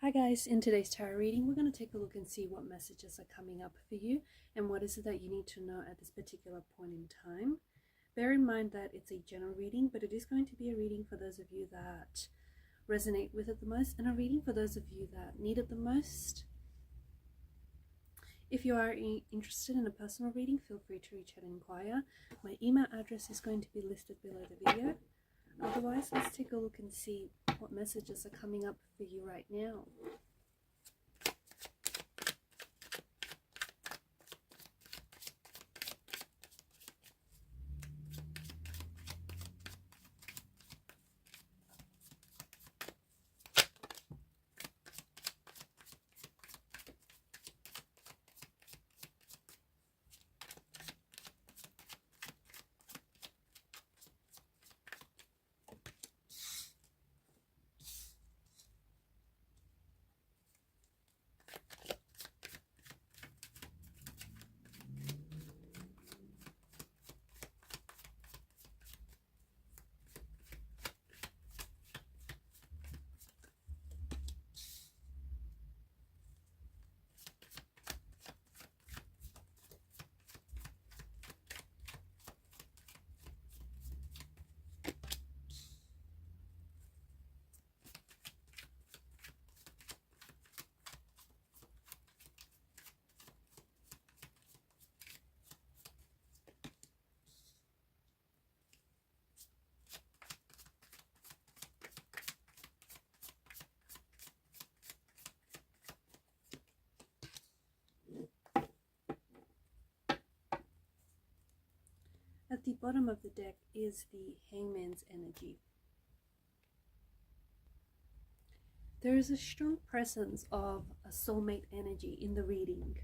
Hi guys, in today's tarot reading we're going to take a look and see what messages are coming up for you and what is it that you need to know at this particular point in time. Bear in mind that it's a general reading, but it is going to be a reading for those of you that resonate with it the most and a reading for those of you that need it the most. If you are interested in a personal reading, feel free to reach out and inquire. My email address is going to be listed below the video. Otherwise, let's take a look and see what messages are coming up for you right now. At the bottom of the deck is the Hangman's energy. There is a strong presence of a soulmate energy in the reading.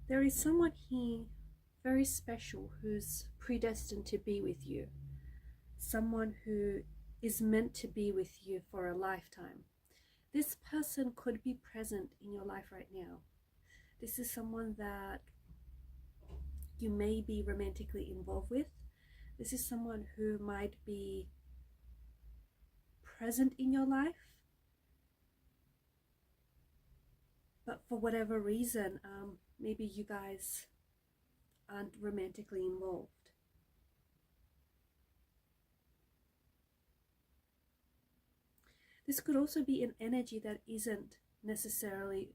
There is someone here very special who's predestined to be with you. Someone who is meant to be with you for a lifetime. This person could be present in your life right now. This is someone that you may be romantically involved with. This is someone who might be present in your life, but for whatever reason, maybe you guys aren't romantically involved. This could also be an energy that isn't necessarily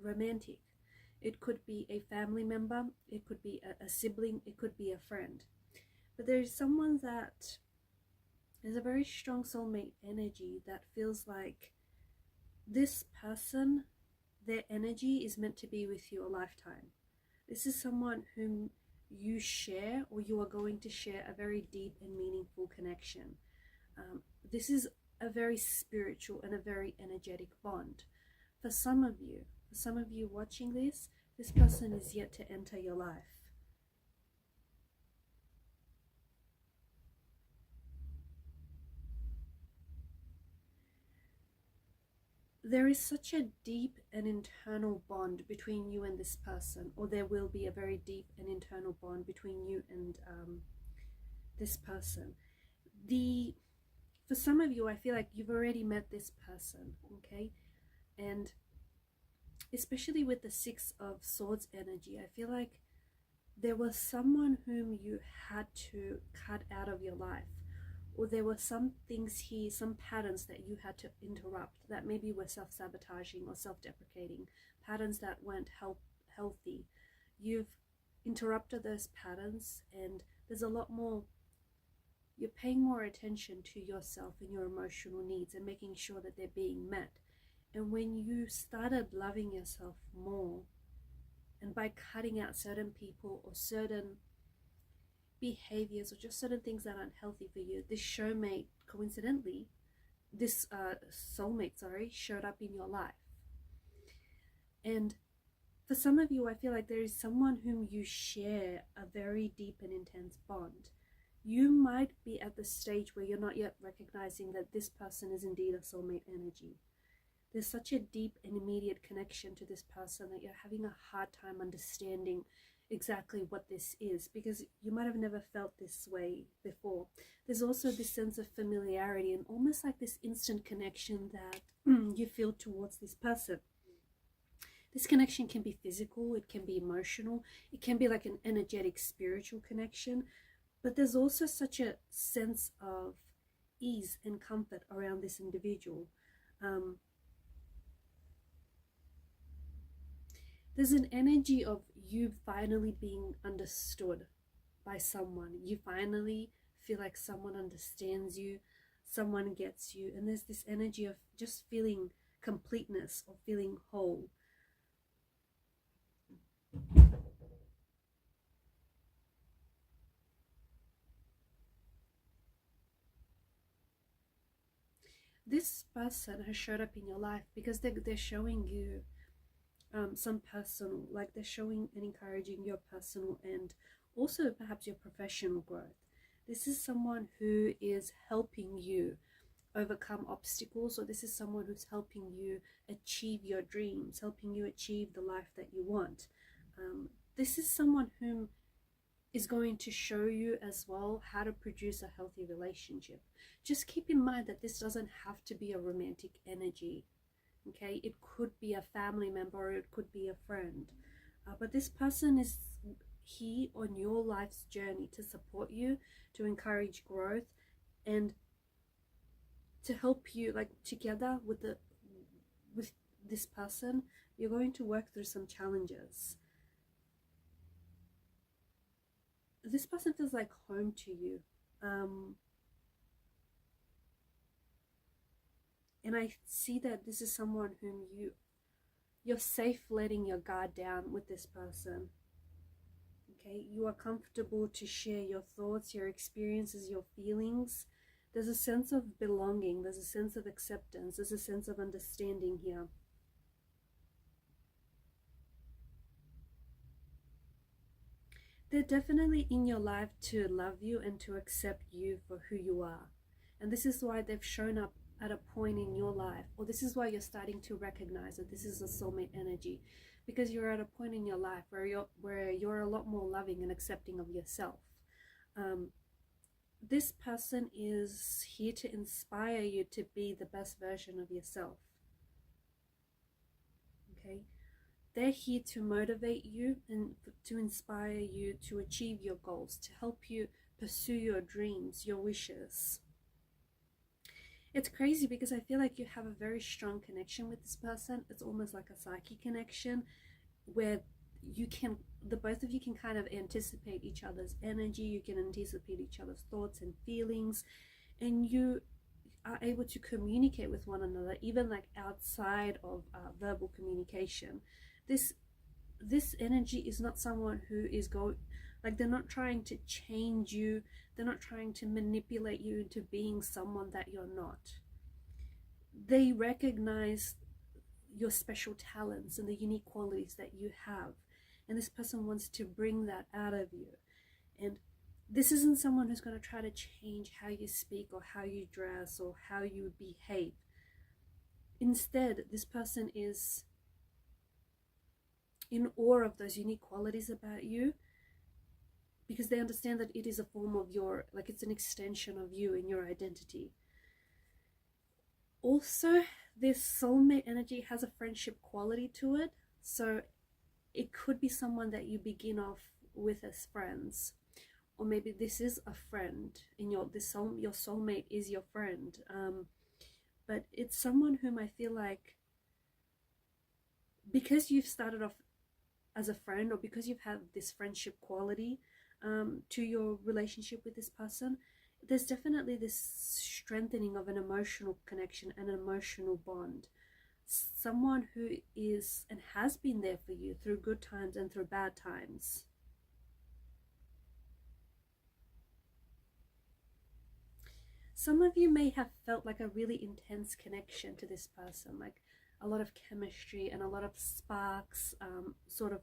romantic. It could be a family member, it could be a sibling, it could be a friend. But there's someone that there's a very strong soulmate energy that feels like this person, their energy is meant to be with you a lifetime. This is someone whom you share, or you are going to share, a very deep and meaningful connection. This is a very spiritual and a very energetic bond. For some of you watching this person is yet to enter your life. There is such a deep and internal bond between you and this person, or there will be a very deep and internal bond between you and this person. For some of you, I feel like you've already met this person, okay? And especially with the Six of Swords energy, I feel like there was someone whom you had to cut out of your life, or there were some things here, some patterns that you had to interrupt that maybe were self-sabotaging or self-deprecating, patterns that weren't healthy. You've interrupted those patterns, and there's a lot more, you're paying more attention to yourself and your emotional needs and making sure that they're being met. And when you started loving yourself more, and by cutting out certain people or certain behaviors or just certain things that aren't healthy for you, this showmate, coincidentally, this soulmate, showed up in your life. And for some of you, I feel like there is someone whom you share a very deep and intense bond. You might be at the stage where you're not yet recognizing that this person is indeed a soulmate energy. There's such a deep and immediate connection to this person that you're having a hard time understanding exactly what this is, because you might have never felt this way before. There's also this sense of familiarity and almost like this instant connection that you feel towards this person. This connection can be physical, it can be emotional, it can be like an energetic spiritual connection, but there's also such a sense of ease and comfort around this individual. There's an energy of you finally being understood by someone. You finally feel like someone understands you, someone gets you, and there's this energy of just feeling completeness or feeling whole. This person has showed up in your life because they're showing you some personal, like they're showing and encouraging your personal and also perhaps your professional growth. This is someone who is helping you overcome obstacles, or this is someone who's helping you achieve your dreams, helping you achieve the life that you want. This is someone whom is going to show you as well how to produce a healthy relationship. Just keep in mind that this doesn't have to be a romantic energy. Okay, it could be a family member or it could be a friend, but this person is here on your life's journey to support you, to encourage growth, and to help you, like together with this person, you're going to work through some challenges. This person feels like home to you. And I see that this is someone whom you're safe letting your guard down with this person. Okay, you are comfortable to share your thoughts, your experiences, your feelings. There's a sense of belonging, there's a sense of acceptance, there's a sense of understanding here. They're definitely in your life to love you and to accept you for who you are. And this is why they've shown up at a point in your life, or this is why you're starting to recognize that this is a soulmate energy, because you're at a point in your life where you're a lot more loving and accepting of yourself. This person is here to inspire you to be the best version of yourself. Okay, they're here to motivate you and to inspire you to achieve your goals, to help you pursue your dreams, your wishes. It's crazy because I feel like you have a very strong connection with this person. It's almost like a psychic connection where the both of you can kind of anticipate each other's energy, you can anticipate each other's thoughts and feelings, and you are able to communicate with one another, even like outside of verbal communication. This energy is not someone who is like, they're not trying to change you, they're not trying to manipulate you into being someone that you're not. They recognize your special talents and the unique qualities that you have, and this person wants to bring that out of you. And this isn't someone who's going to try to change how you speak or how you dress or how you behave. Instead, this person is in awe of those unique qualities about you, because they understand that it is a form of like it's an extension of you and your identity. Also, this soulmate energy has a friendship quality to it, so it could be someone that you begin off with as friends, or maybe this is a friend, and your soulmate is your friend. But it's someone whom I feel like, because you've started off as a friend, or because you've had this friendship quality to your relationship with this person, there's definitely this strengthening of an emotional connection and an emotional bond. Someone who is and has been there for you through good times and through bad times. Some of you may have felt like a really intense connection to this person, like a lot of chemistry and a lot of sparks, sort of,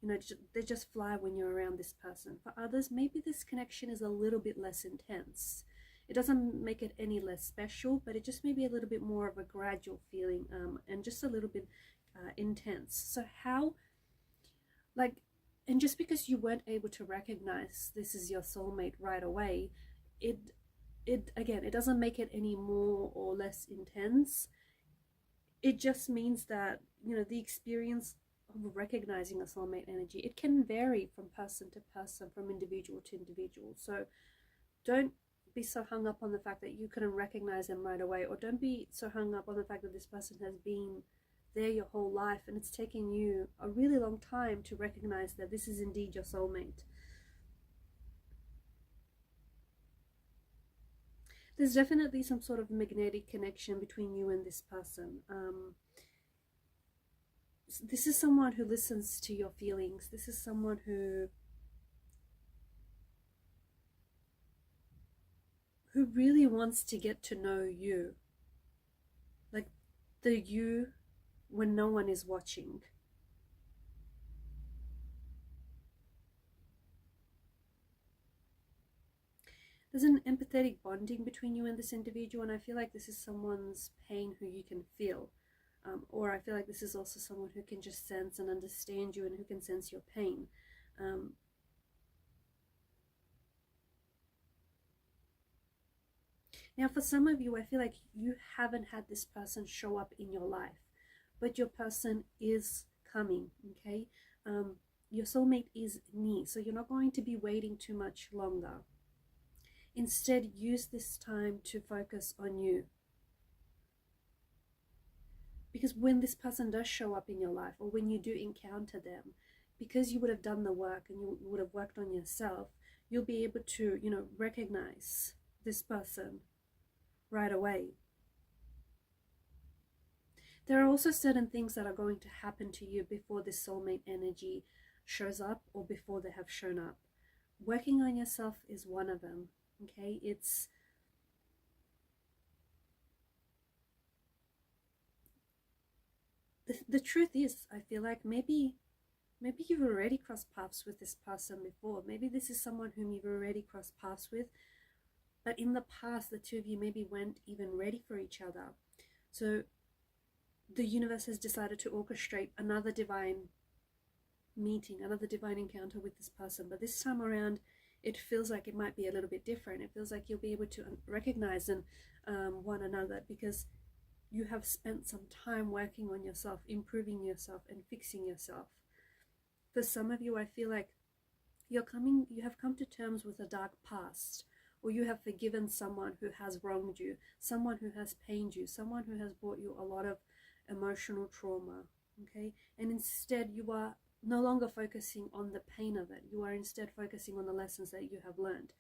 they just fly when you're around this person. For others, maybe this connection is a little bit less intense. It doesn't make it any less special, but it just may be a little bit more of a gradual feeling, and just a little bit intense. So how, like, And just because you weren't able to recognize this is your soulmate right away, it again, it doesn't make it any more or less intense. It just means that, you know, the experience of recognizing a soulmate energy, it can vary from person to person, from individual to individual. So don't be so hung up on the fact that you couldn't recognize them right away, or don't be so hung up on the fact that this person has been there your whole life and it's taken you a really long time to recognize that this is indeed your soulmate. There's definitely some sort of magnetic connection between you and this person. This is someone who listens to your feelings. This is someone who really wants to get to know you, like the you when no one is watching. There's an empathetic bonding between you and this individual, and I feel like this is someone's pain who you can feel. Or I feel like this is also someone who can just sense and understand you and who can sense your pain. Now, for some of you, I feel like you haven't had this person show up in your life, but your person is coming, okay? Your soulmate is near, so you're not going to be waiting too much longer. Instead, use this time to focus on you. Because when this person does show up in your life, or when you do encounter them, because you would have done the work and you would have worked on yourself, you'll be able to, you know, recognize this person right away. There are also certain things that are going to happen to you before this soulmate energy shows up, or before they have shown up. Working on yourself is one of them, okay? It's the truth is, I feel like maybe you've already crossed paths with this person before. Maybe this is someone whom you've already crossed paths with, but in the past the two of you maybe weren't even ready for each other. So the universe has decided to orchestrate another divine meeting, another divine encounter with this person. But this time around, it feels like it might be a little bit different. It feels like you'll be able to recognize one another, because you have spent some time working on yourself, improving yourself and fixing yourself. For some of you, I feel like you have come to terms with a dark past, or you have forgiven someone who has wronged you, someone who has pained you, someone who has brought you a lot of emotional trauma, okay? And instead you are no longer focusing on the pain of it. You are instead focusing on the lessons that you have learned.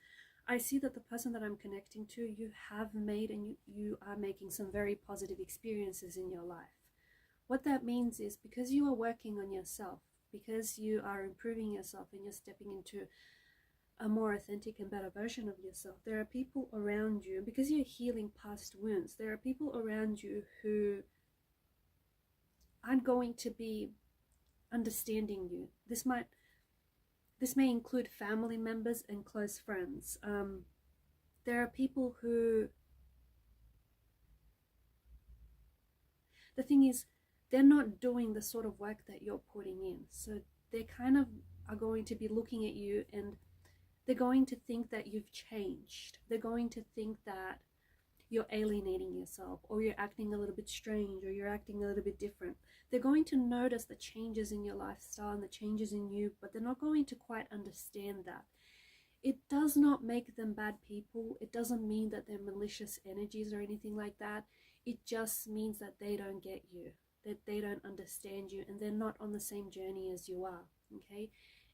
I see that the person that I'm connecting to, you have made and you are making some very positive experiences in your life. What that means is, because you are working on yourself, because you are improving yourself and you're stepping into a more authentic and better version of yourself, there are people around you, because you're healing past wounds, there are people around you who aren't going to be understanding you. This may include family members and close friends. There are people who, the thing is, they're not doing the sort of work that you're putting in. So they kind of are going to be looking at you, and they're going to think that you've changed. They're going to think that you're alienating yourself, or you're acting a little bit strange, or you're acting a little bit different. They're going to notice the changes in your lifestyle and the changes in you, but they're not going to quite understand that. It does not make them bad people. It doesn't mean that they're malicious energies or anything like that. It just means that they don't get you, that they don't understand you, and they're not on the same journey as you are, okay?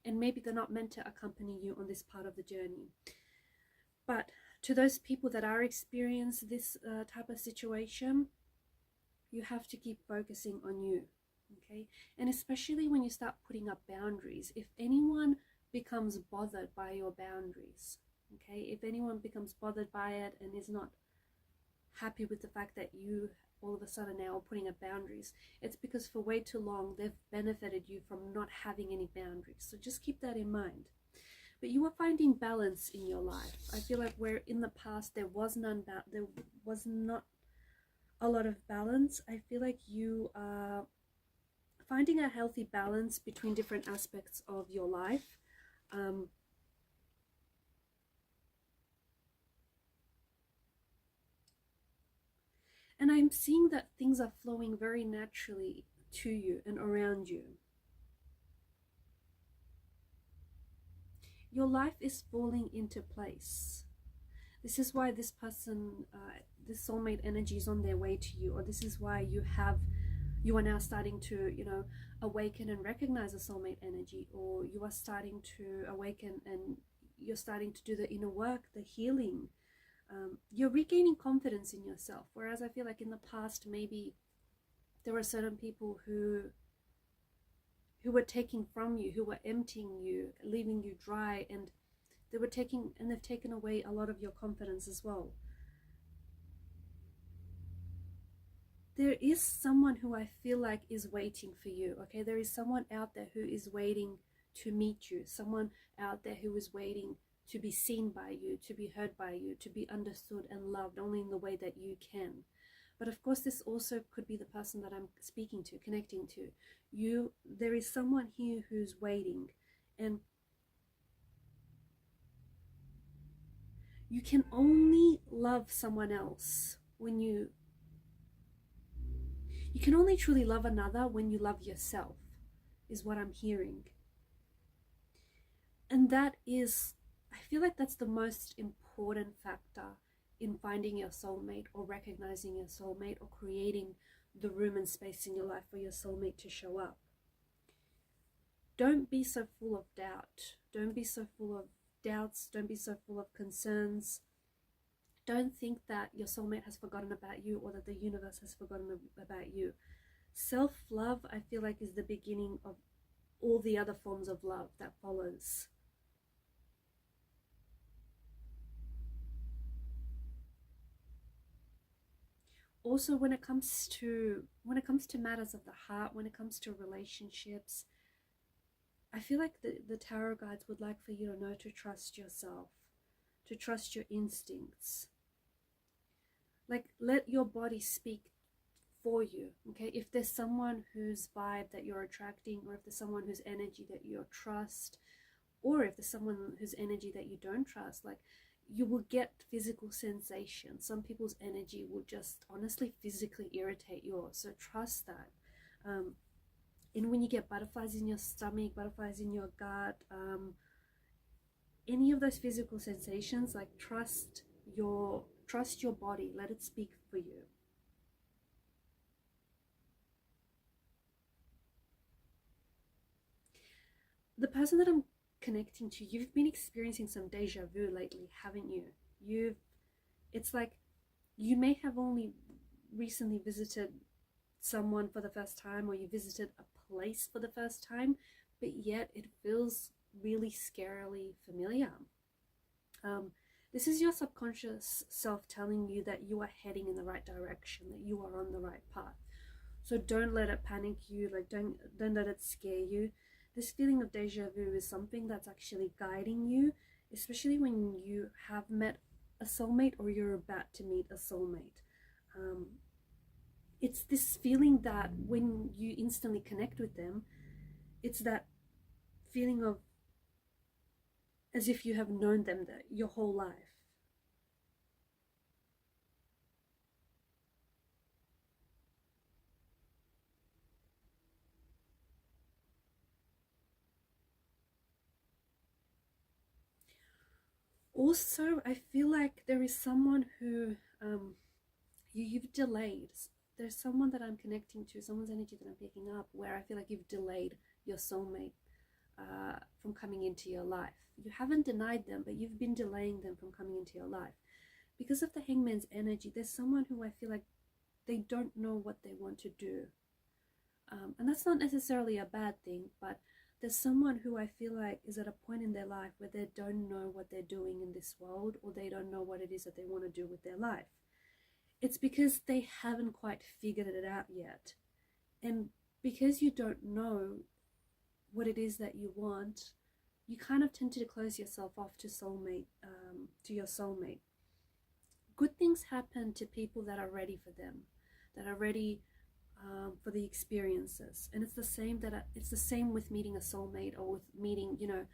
And maybe they're not meant to accompany you on this part of the journey. But to those people that are experiencing this type of situation, you have to keep focusing on you, okay? And especially when you start putting up boundaries, if anyone becomes bothered by your boundaries, okay, if anyone becomes bothered by it and is not happy with the fact that you all of a sudden now are putting up boundaries, it's because for way too long they've benefited you from not having any boundaries. So just keep that in mind. But you are finding balance in your life. I feel like where in the past there was not a lot of balance, I feel like you are finding a healthy balance between different aspects of your life. And I'm seeing that things are flowing very naturally to you and around you. Your life is falling into place. This is why this person, this soulmate energy is on their way to you, or this is why you are now starting to, awaken and recognize a soulmate energy, or you are starting to awaken and you're starting to do the inner work, the healing. You're regaining confidence in yourself. Whereas I feel like in the past, maybe there were certain people who were taking from you, who were emptying you, leaving you dry, and they've taken away a lot of your confidence as well. There is someone who I feel like is waiting for you, okay? There is someone out there who is waiting to meet you, someone out there who is waiting to be seen by you, to be heard by you, to be understood and loved only in the way that you can. But of course, this also could be the person that I'm speaking to, connecting to. There is someone here who's waiting, and you can only love someone else when you can only truly love another when you love yourself, is what I'm hearing. And that is, I feel like that's the most important factor in finding your soulmate, or recognizing your soulmate, or creating the room and space in your life for your soulmate to show up. Don't be so full of doubt. Don't be so full of doubts. Don't be so full of concerns. Don't think that your soulmate has forgotten about you, or that the universe has forgotten about you. Self-love, I feel like, is the beginning of all the other forms of love that follows. Also, when it comes to matters of the heart, when it comes to relationships, I feel like the tarot guides would like for you to know to trust yourself, to trust your instincts. Like, let your body speak for you, okay? If there's someone whose vibe that you're attracting, or if there's someone whose energy that you trust, or if there's someone whose energy that you don't trust, like, you will get physical sensations. Some people's energy will just honestly physically irritate yours, so trust that. And when you get butterflies in your stomach, butterflies in your gut, any of those physical sensations, like, trust your body, let it speak for you. The person that I'm connecting to, you've been experiencing some deja vu lately, haven't you? It's like you may have only recently visited someone for the first time, or you visited a place for the first time, but yet it feels really scarily familiar. This is your subconscious self telling you that you are heading in the right direction, that you are on the right path. So don't let it panic you, like, don't let it scare you. This feeling of deja vu is something that's actually guiding you, especially when you have met a soulmate, or you're about to meet a soulmate. It's this feeling that when you instantly connect with them, it's that feeling of as if you have known them your whole life. Also, I feel like there is someone who you've delayed. There's someone that I'm connecting to, someone's energy that I'm picking up, where I feel like you've delayed your soulmate from coming into your life. You haven't denied them, but you've been delaying them from coming into your life. Because of the Hangman's energy, there's someone who I feel like they don't know what they want to do. And that's not necessarily a bad thing, but there's someone who I feel like is at a point in their life where they don't know what they're doing in this world, or they don't know what it is that they want to do with their life. It's because they haven't quite figured it out yet. And because you don't know what it is that you want, you kind of tend to close yourself off to your soulmate. Good things happen to people that are ready for them, that are ready for the experiences. And it's the same it's the same with meeting a soulmate, or with meeting, you know,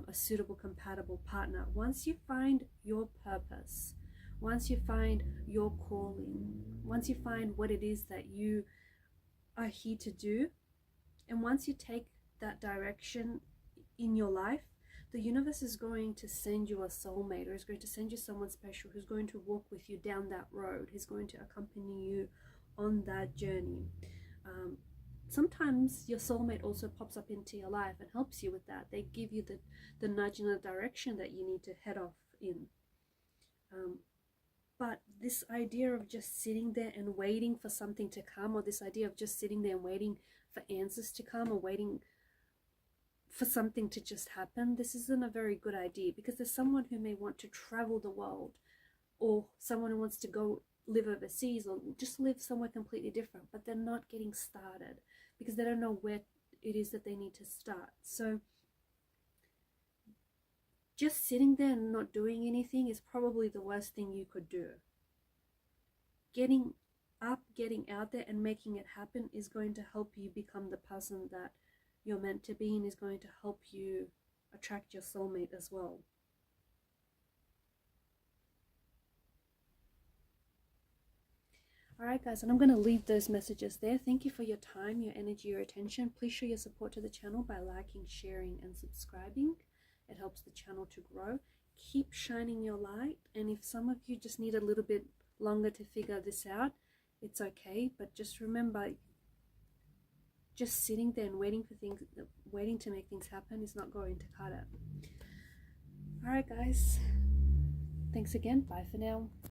a suitable, compatible partner. Once you find your purpose, once you find your calling, once you find what it is that you are here to do, and once you take that direction in your life, the universe is going to send you a soulmate, or is going to send you someone special who's going to walk with you down that road, who's going to accompany you on that journey. Sometimes your soulmate also pops up into your life and helps you with that. They give you the nudge in the direction that you need to head off in. But this idea of just sitting there and waiting for something to come, or this idea of just sitting there and waiting for answers to come, or waiting for something to just happen, this isn't a very good idea, because there's someone who may want to travel the world, or someone who wants to go live overseas, or just live somewhere completely different, but they're not getting started because they don't know where it is that they need to start. So just sitting there and not doing anything is probably the worst thing you could do. Getting up, getting out there and making it happen is going to help you become the person that you're meant to be, and is going to help you attract your soulmate as well. Alright guys, and I'm going to leave those messages there. Thank you for your time, your energy, your attention. Please show your support to the channel by liking, sharing and subscribing. It helps the channel to grow. Keep shining your light, and if some of you just need a little bit longer to figure this out, it's okay. But just remember, just sitting there and waiting for things, waiting to make things happen is not going to cut it. Alright guys, thanks again. Bye for now.